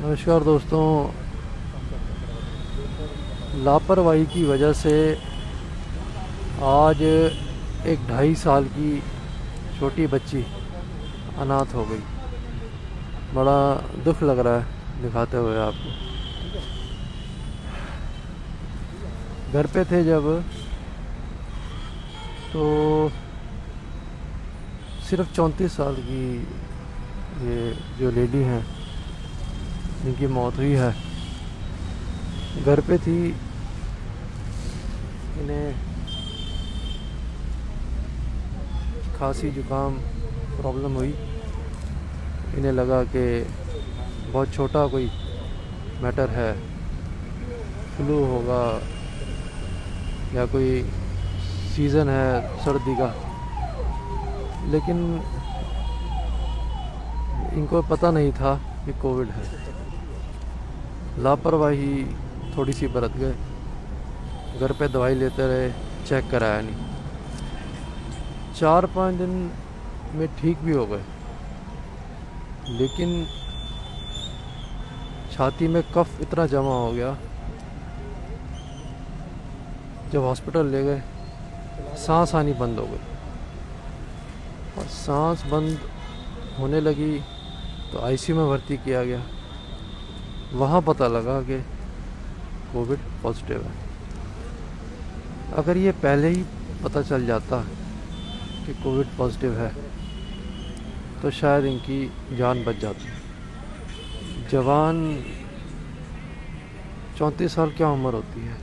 नमस्कार दोस्तों। लापरवाही की वजह से आज एक 2.5 साल की छोटी बच्ची अनाथ हो गई। बड़ा दुख लग रहा है दिखाते हुए आपको। घर पे थे जब तो सिर्फ 34 साल की ये जो लेडी हैं जिनकी मौत हुई है, घर पे थी। इन्हें खांसी जुकाम प्रॉब्लम हुई। इन्हें लगा कि बहुत छोटा कोई मैटर है, फ्लू होगा या कोई सीज़न है सर्दी का, लेकिन इनको पता नहीं था कि कोविड है। लापरवाही थोड़ी सी बरत गए, घर पे दवाई लेते रहे, चेक कराया नहीं। 4-5 दिन में ठीक भी हो गए, लेकिन छाती में कफ इतना जमा हो गया। जब हॉस्पिटल ले गए, सांस आनी बंद हो गई, और सांस बंद होने लगी तो आईसीयू में भर्ती किया गया। वहाँ पता लगा कि कोविड पॉजिटिव है। अगर ये पहले ही पता चल जाता कि कोविड पॉजिटिव है तो शायद इनकी जान बच जाती। जवान 34 साल क्या उम्र होती है,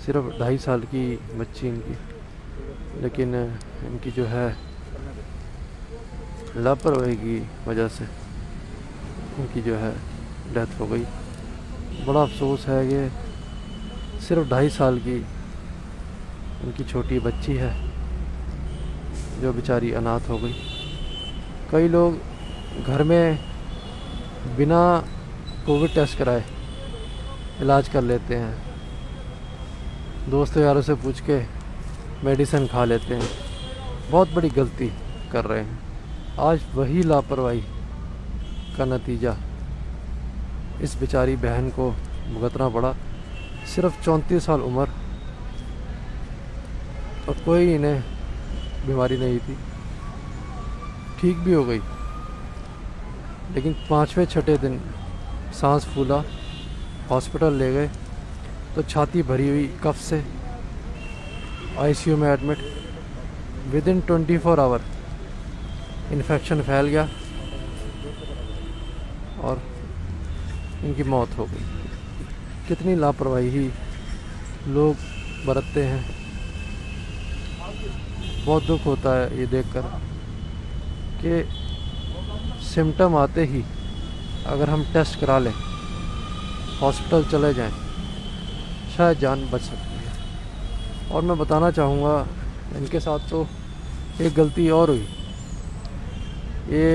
सिर्फ 2.5 साल की बच्ची इनकी, लेकिन इनकी जो है लापरवाही की वजह से इनकी जो है डेथ हो गई। बड़ा अफसोस है कि सिर्फ 2.5 साल की उनकी छोटी बच्ची है जो बेचारी अनाथ हो गई। कई लोग घर में बिना कोविड टेस्ट कराए इलाज कर लेते हैं, दोस्तों यारों से पूछ के मेडिसिन खा लेते हैं। बहुत बड़ी गलती कर रहे हैं। आज वही लापरवाही का नतीजा इस बेचारी बहन को भुगतना पड़ा। सिर्फ 34 साल उम्र, और कोई इन्हें बीमारी नहीं थी, ठीक भी हो गई। लेकिन 5वें-6ठे दिन सांस फूला, हॉस्पिटल ले गए तो छाती भरी हुई कफ से आईसीयू में एडमिट। विदिन 24 आवर इन्फेक्शन फैल गया और इनकी मौत हो गई। कितनी लापरवाही लोग बरतते हैं। बहुत दुख होता है ये देखकर कि सिम्टम आते ही अगर हम टेस्ट करा लें, हॉस्पिटल चले जाएं, शायद जान बच सकती है। और मैं बताना चाहूँगा इनके साथ तो एक गलती और हुई। ये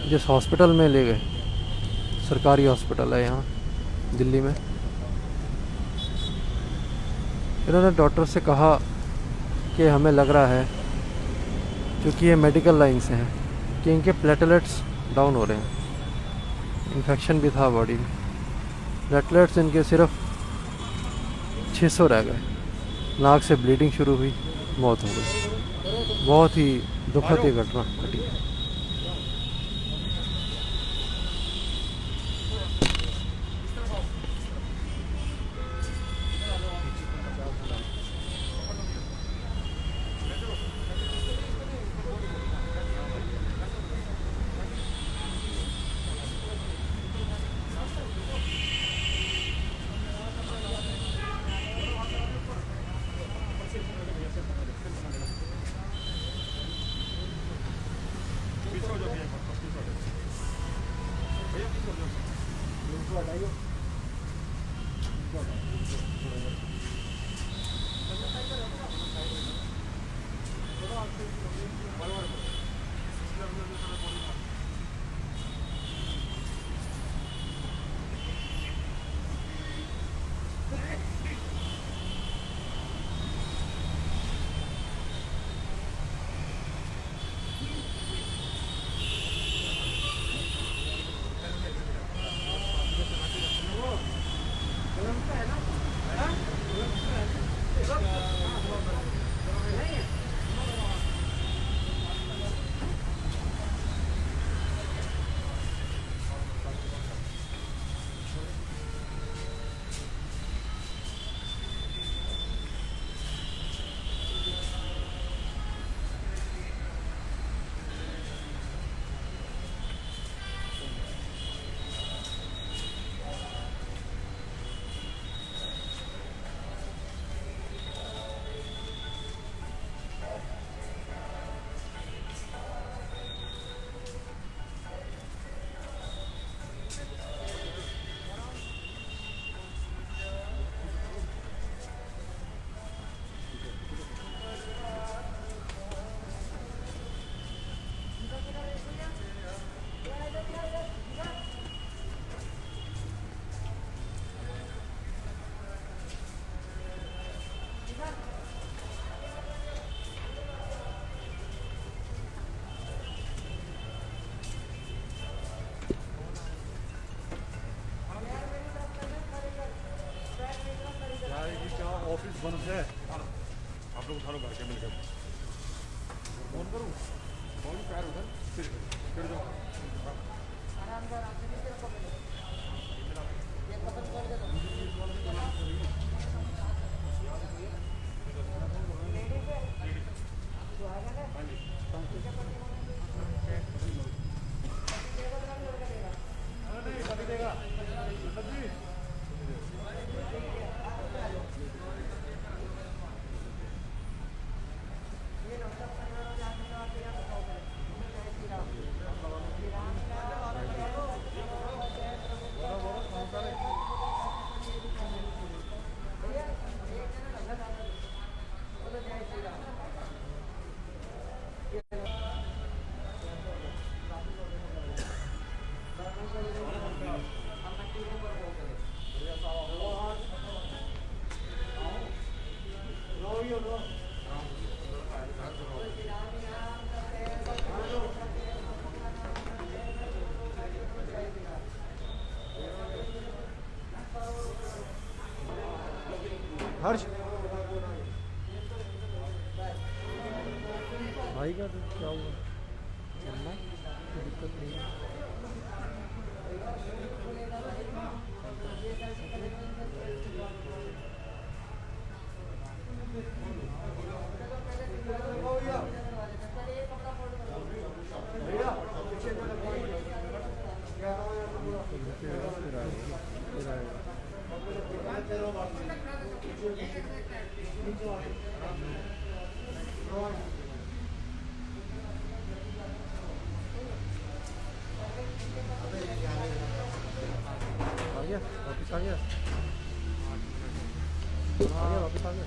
जिस हॉस्पिटल में ले गए, सरकारी हॉस्पिटल है यहाँ दिल्ली में, इन्होंने डॉक्टर से कहा कि हमें लग रहा है, क्योंकि ये मेडिकल लाइन से हैं, कि इनके प्लेटलेट्स डाउन हो रहे हैं। इन्फेक्शन भी था बॉडी में। प्लेटलेट्स इनके सिर्फ 600 रह गए। नाक से ब्लीडिंग शुरू हुई, मौत हो गई। बहुत ही दुखद ये घटना घटी है। आप लोग उठा लो घर के मिलकर फोन करूँ फोन पैर उधर फिर जाओ हर्ष भाई का तो क्या हुआ चलना कोई दिक्कत नहीं है वापस आ गया वापस आ गया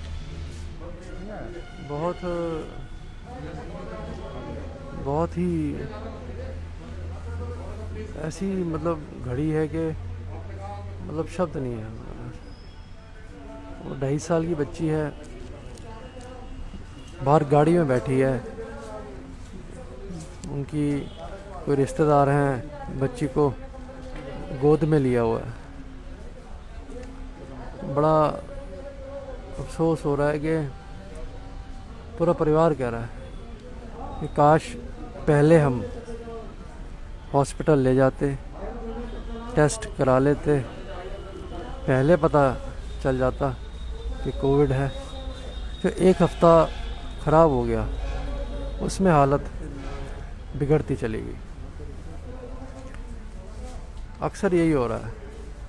बहुत ही ऐसी मतलब घड़ी है कि मतलब शब्द नहीं है। वो 2.5 साल की बच्ची है, बाहर गाड़ी में बैठी है, उनकी कोई रिश्तेदार हैं, बच्ची को गोद में लिया हुआ है। बड़ा अफसोस हो रहा है कि पूरा परिवार कह रहा है कि काश पहले हम हॉस्पिटल ले जाते, टेस्ट करा लेते, पहले पता चल जाता कि कोविड है। जो 1 हफ्ता ख़राब हो गया उसमें हालत बिगड़ती चली गई। अक्सर यही हो रहा है,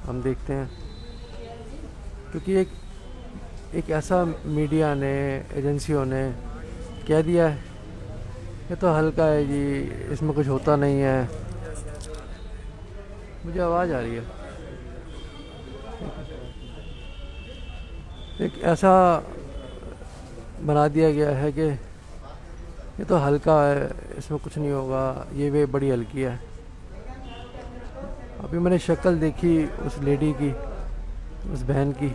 हम देखते हैं, क्योंकि एक ऐसा मीडिया ने, एजेंसियों ने कह दिया है ये तो हल्का है जी, इसमें कुछ होता नहीं है। मुझे आवाज़ आ रही है। एक ऐसा बना दिया गया है कि ये तो हल्का है, इसमें कुछ नहीं होगा, ये वे बड़ी हल्की है। अभी मैंने शक्ल देखी उस लेडी की, उस बहन की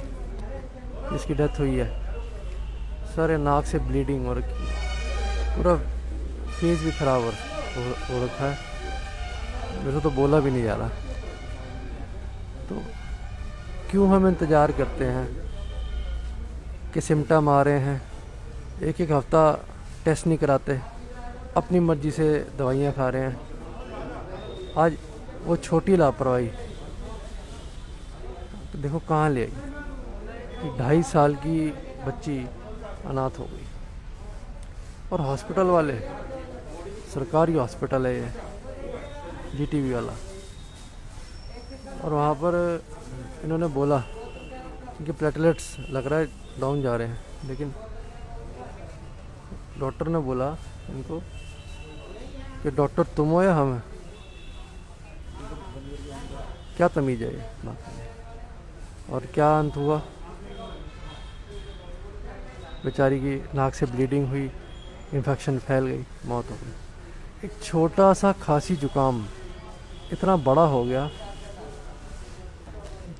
जिसकी डेथ हुई है। सारे नाक से ब्लीडिंग हो रखी है, पूरा फेस भी ख़राब हो रखा है। मेरे तो बोला भी नहीं जा रहा। तो क्यों हम इंतज़ार करते हैं कि सिम्टम आ रहे हैं, 1 हफ्ता टेस्ट नहीं कराते, अपनी मर्ज़ी से दवाइयाँ खा रहे हैं। आज वो छोटी लापरवाही तो देखो कहाँ ले आई। 2.5 साल की बच्ची अनाथ हो गई। और हॉस्पिटल वाले, सरकारी हॉस्पिटल है ये, जीटीवी वाला, और वहाँ पर इन्होंने बोला कि प्लेटलेट्स लग रहा है डाउन जा रहे हैं, लेकिन डॉक्टर ने बोला इनको कि डॉक्टर तुम हो या हम हैं? क्या तमीज़ है ये बात में? और क्या अंत हुआ? बेचारी की नाक से ब्लीडिंग हुई, इन्फेक्शन फैल गई, मौत हो गई। एक छोटा सा खांसी जुकाम इतना बड़ा हो गया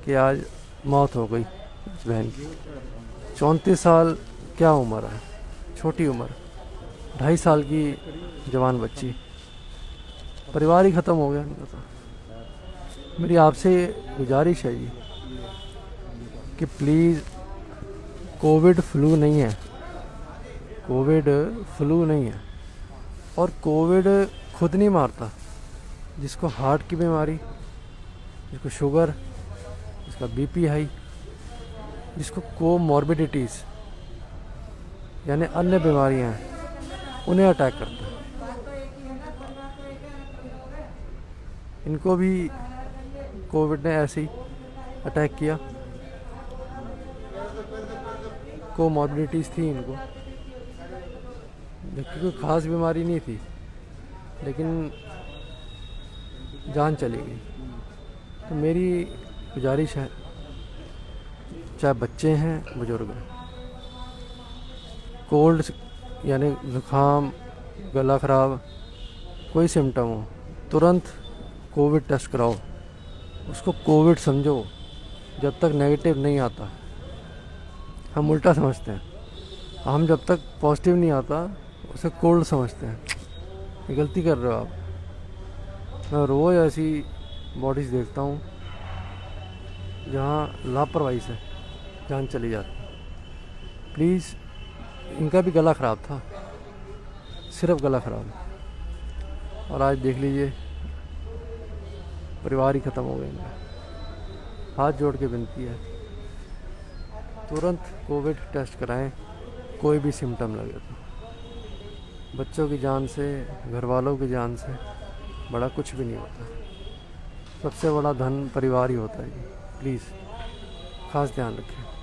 कि आज मौत हो गई इस बहन की। 34 साल क्या उम्र है, छोटी उम्र, 2.5 साल की जवान बच्ची, परिवार ही ख़त्म हो गया इनका। तो मेरी आपसे गुजारिश है जी कि प्लीज़ कोविड फ्लू नहीं है, कोविड फ्लू नहीं है। और कोविड खुद नहीं मारता। जिसको हार्ट की बीमारी, जिसको शुगर, जिसका बीपी हाई, जिसको कोमॉर्बिडिटीज़ यानी अन्य बीमारियां हैं, उन्हें अटैक करता है। इनको भी कोविड ने ऐसे ही अटैक किया। कोमॉर्बिडिटीज़ थी इनको, जबकि कोई ख़ास बीमारी नहीं थी, लेकिन जान चली गई। तो मेरी गुजारिश है, चाहे बच्चे हैं बुजुर्ग हैं, कोल्ड यानी ज़ुकाम, गला ख़राब, कोई सिम्टम हो, तुरंत कोविड टेस्ट कराओ। उसको कोविड समझो जब तक नेगेटिव नहीं आता। हम उल्टा समझते हैं, हम जब तक पॉजिटिव नहीं आता उसे कोल्ड समझते हैं। ये गलती कर रहे हो आप। मैं रोज़ ऐसी बॉडीज़ देखता हूँ जहाँ लापरवाही से जान चली जाती है। प्लीज़, इनका भी गला ख़राब था, सिर्फ गला ख़राब, और आज देख लीजिए परिवार ही ख़त्म हो गया इनका। हाथ जोड़ के विनती है, तुरंत कोविड टेस्ट कराएं कोई भी सिम्टम लगे तो। बच्चों की जान से, घर वालों की जान से बड़ा कुछ भी नहीं होता। सबसे बड़ा धन परिवार ही होता है। प्लीज़ खास ध्यान रखें।